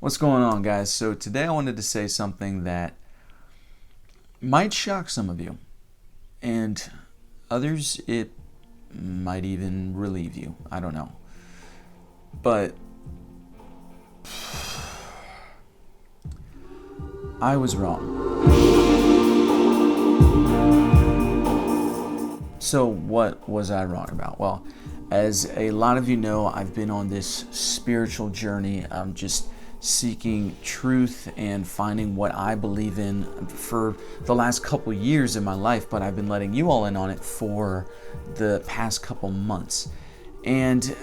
What's going on, guys? So today I wanted to say something that might shock some of you, and others it might even relieve you. I don't know. But I was wrong. So what was I wrong about? Well, as a lot of you know, I've been on this spiritual journey. I'm just seeking truth and finding what I believe in for the last couple years in my life, but I've been letting you all in on it for the past couple months. And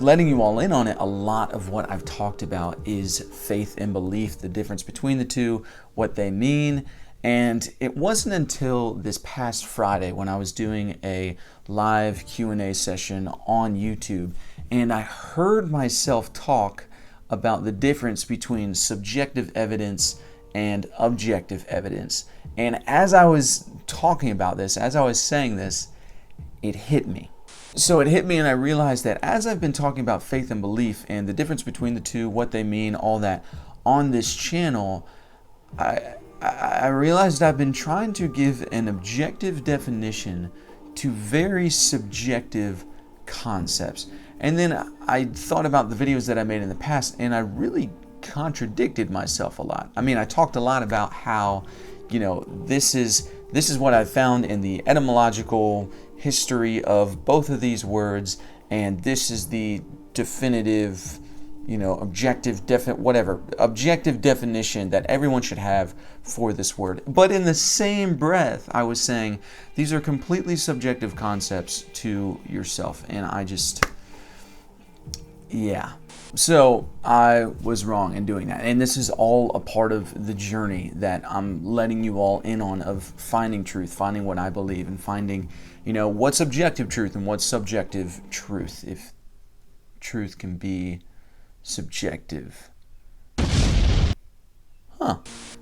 letting you all in on it, a lot of what I've talked about is faith and belief, the difference between the two, what they mean. And it wasn't until this past Friday when I was doing a live Q&A session on YouTube and I heard myself talk about the difference between subjective evidence and objective evidence. And as I was talking about this, as I was saying this, it hit me. So it hit me and I realized that as I've been talking about faith and belief and the difference between the two, what they mean, all that on this channel, I realized I've been trying to give an objective definition to very subjective concepts. And then I thought about the videos that I made in the past and I really contradicted myself a lot. I mean, I talked a lot about how, this is what I found in the etymological history of both of these words, and this is the definitive, objective definition that everyone should have for this word. But in the same breath, I was saying these are completely subjective concepts to yourself, and So I was wrong in doing that. And this is all a part of the journey that I'm letting you all in on of finding truth, finding what I believe, and finding, what's objective truth and what's subjective truth, if truth can be subjective.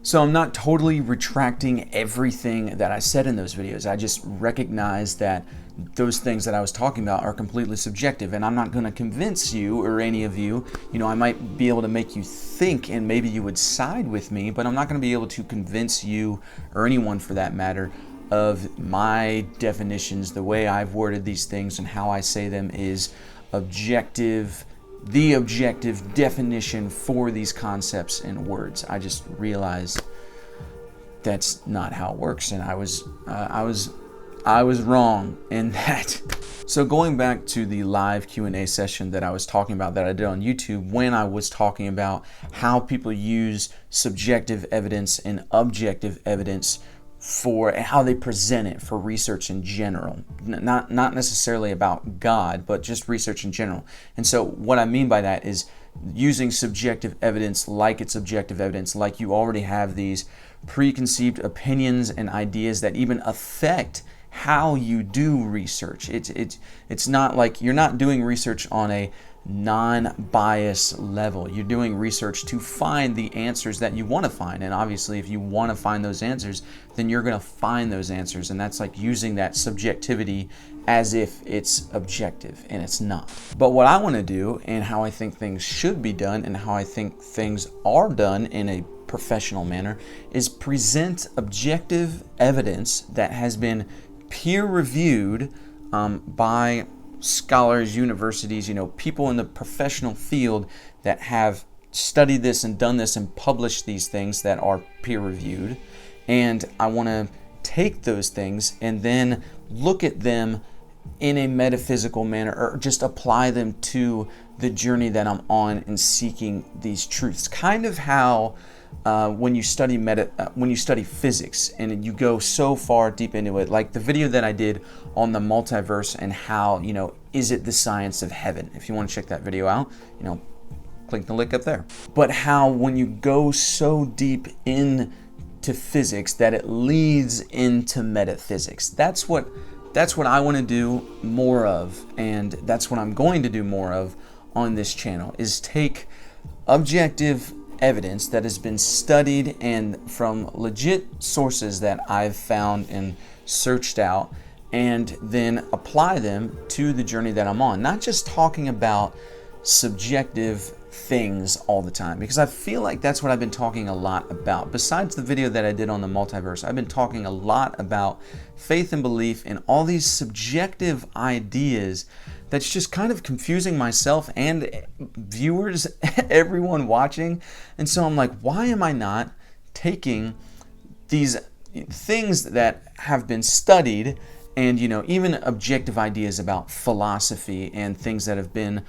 So I'm not totally retracting everything that I said in those videos. I just recognize that those things that I was talking about are completely subjective, and I'm not going to convince you or any of you. I might be able to make you think and maybe you would side with me, but I'm not going to be able to convince you or anyone for that matter of my definitions. The way I've worded these things and how I say them is objective, the objective definition for these concepts and words. I just realized that's not how it works, and I was wrong in that. So going back to the live Q&A session that I was talking about that I did on YouTube, when I was talking about how people use subjective evidence and objective evidence for how they present it for research in general, not necessarily about God, but just research in general. And so what I mean by that is using subjective evidence like it's objective evidence, like you already have these preconceived opinions and ideas that even affect how you do research. It's not like you're not doing research on a non-biased level. You're doing research to find the answers that you want to find, and obviously if you want to find those answers, then you're going to find those answers, and that's like using that subjectivity as if it's objective, and it's not. But what I want to do, and how I think things should be done, and how I think things are done in a professional manner, is present objective evidence that has been peer-reviewed by scholars, universities, people in the professional field that have studied this and done this and published these things that are peer-reviewed. And I want to take those things and then look at them in a metaphysical manner, or just apply them to the journey that I'm on in seeking these truths. Kind of how when you study physics and you go so far deep into it, like the video that I did on the multiverse and how, is it the science of heaven? If you want to check that video out, click the link up there. But how when you go so deep into physics that it leads into metaphysics. That's what I want to do more of, and that's what I'm going to do more of on this channel, is take objective evidence that has been studied and from legit sources that I've found and searched out, and then apply them to the journey that I'm on. Not just talking about subjective things all the time, because I feel like that's what I've been talking a lot about. Besides the video that I did on the multiverse, I've been talking a lot about faith and belief and all these subjective ideas that's just kind of confusing myself and viewers, everyone watching. And so I'm like, why am I not taking these things that have been studied and, even objective ideas about philosophy and things that have been,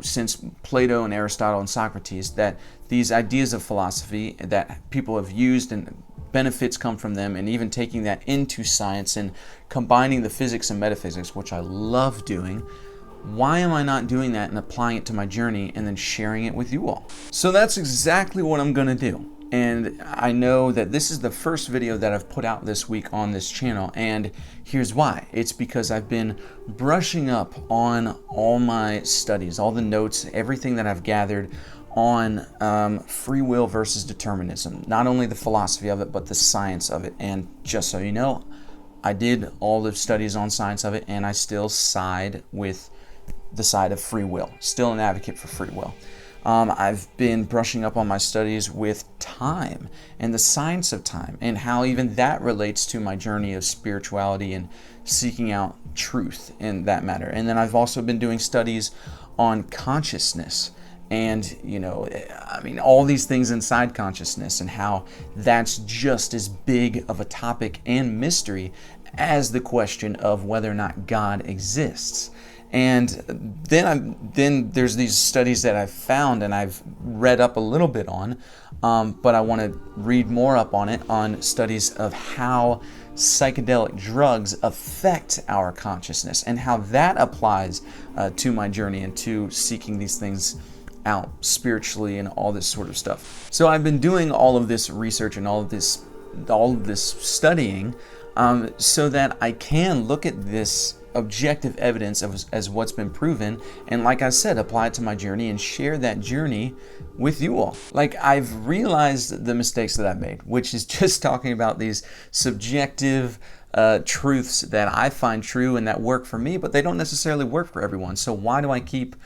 since Plato and Aristotle and Socrates, that these ideas of philosophy that people have used and benefits come from them, and even taking that into science and combining the physics and metaphysics, which I love doing. Why am I not doing that and applying it to my journey and then sharing it with you all? So that's exactly what I'm going to do. And I know that this is the first video that I've put out this week on this channel, and here's why. It's because I've been brushing up on all my studies, all the notes, everything that I've gathered on free will versus determinism. Not only the philosophy of it, but the science of it. And just so you know, I did all the studies on science of it, and I still side with the side of free will. Still an advocate for free will. I've been brushing up on my studies with time and the science of time and how even that relates to my journey of spirituality and seeking out truth in that matter. And then I've also been doing studies on consciousness and, all these things inside consciousness and how that's just as big of a topic and mystery as the question of whether or not God exists. And then there's these studies that I've found and I've read up a little bit on, but I want to read more up on it, on studies of how psychedelic drugs affect our consciousness and how that applies to my journey and to seeking these things out spiritually and all this sort of stuff. So I've been doing all of this research and all of this studying so that I can look at this objective evidence as what's been proven, and like I said, apply it to my journey and share that journey with you all. Like, I've realized the mistakes that I've made, which is just talking about these subjective truths that I find true and that work for me, but they don't necessarily work for everyone. So why do I keep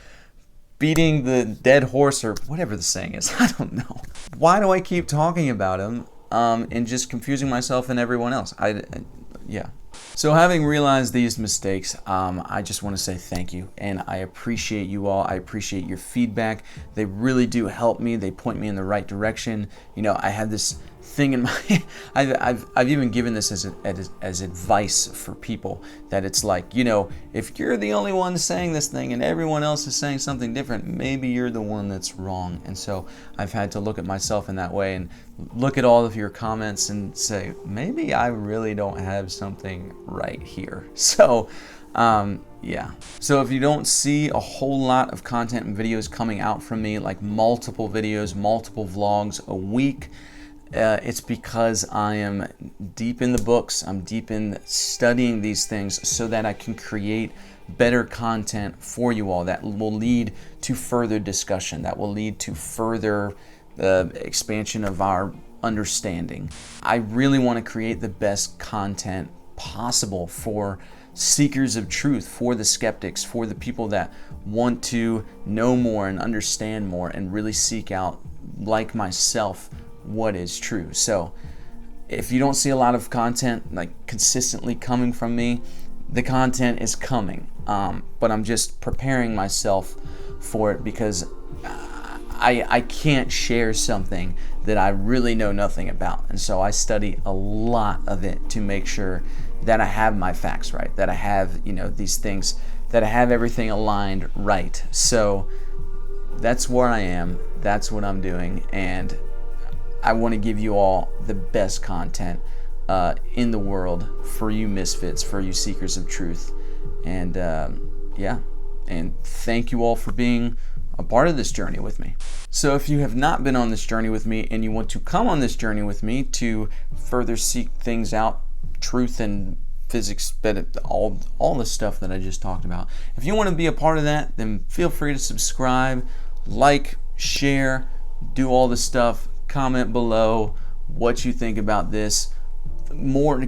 beating the dead horse, or whatever the saying is? I don't know. Why do I keep talking about them and just confusing myself and everyone else? Yeah. So having realized these mistakes, I just want to say thank you, and I appreciate you all. I appreciate your feedback. They really do help me. They point me in the right direction. I had this thing in my I've even given this as advice for people, that it's like, if you're the only one saying this thing and everyone else is saying something different, maybe you're the one that's wrong. And so I've had to look at myself in that way and look at all of your comments and say, maybe I really don't have something right here. So yeah. So if you don't see a whole lot of content and videos coming out from me, like multiple videos, multiple vlogs a week, it's because I am deep in the books. I'm deep in studying these things so that I can create better content for you all that will lead to further discussion, that will lead to further expansion of our understanding. I really want to create the best content possible for seekers of truth, for the skeptics, for the people that want to know more and understand more and really seek out, like myself, what is true. So if you don't see a lot of content like consistently coming from me, the content is coming, but I'm just preparing myself for it, because I can't share something that I really know nothing about. And so I study a lot of it to make sure that I have my facts right, that I have, these things, that I have everything aligned right. So that's where I am. That's what I'm doing. And I want to give you all the best content in the world for you misfits, for you seekers of truth. And yeah, and thank you all for being a part of this journey with me. So if you have not been on this journey with me and you want to come on this journey with me to further seek things out, truth and physics, all the stuff that I just talked about, if you want to be a part of that, then feel free to subscribe, like, share, do all the stuff. Comment below what you think about this.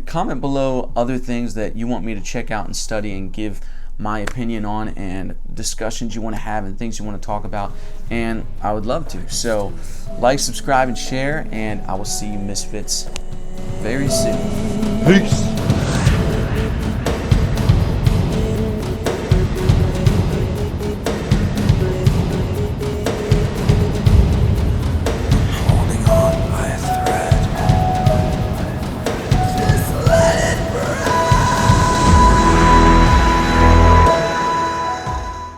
Comment below other things that you want me to check out and study and give my opinion on, and discussions you want to have and things you want to talk about, and I would love to. So like, subscribe, and share, and I will see you misfits very soon. Peace.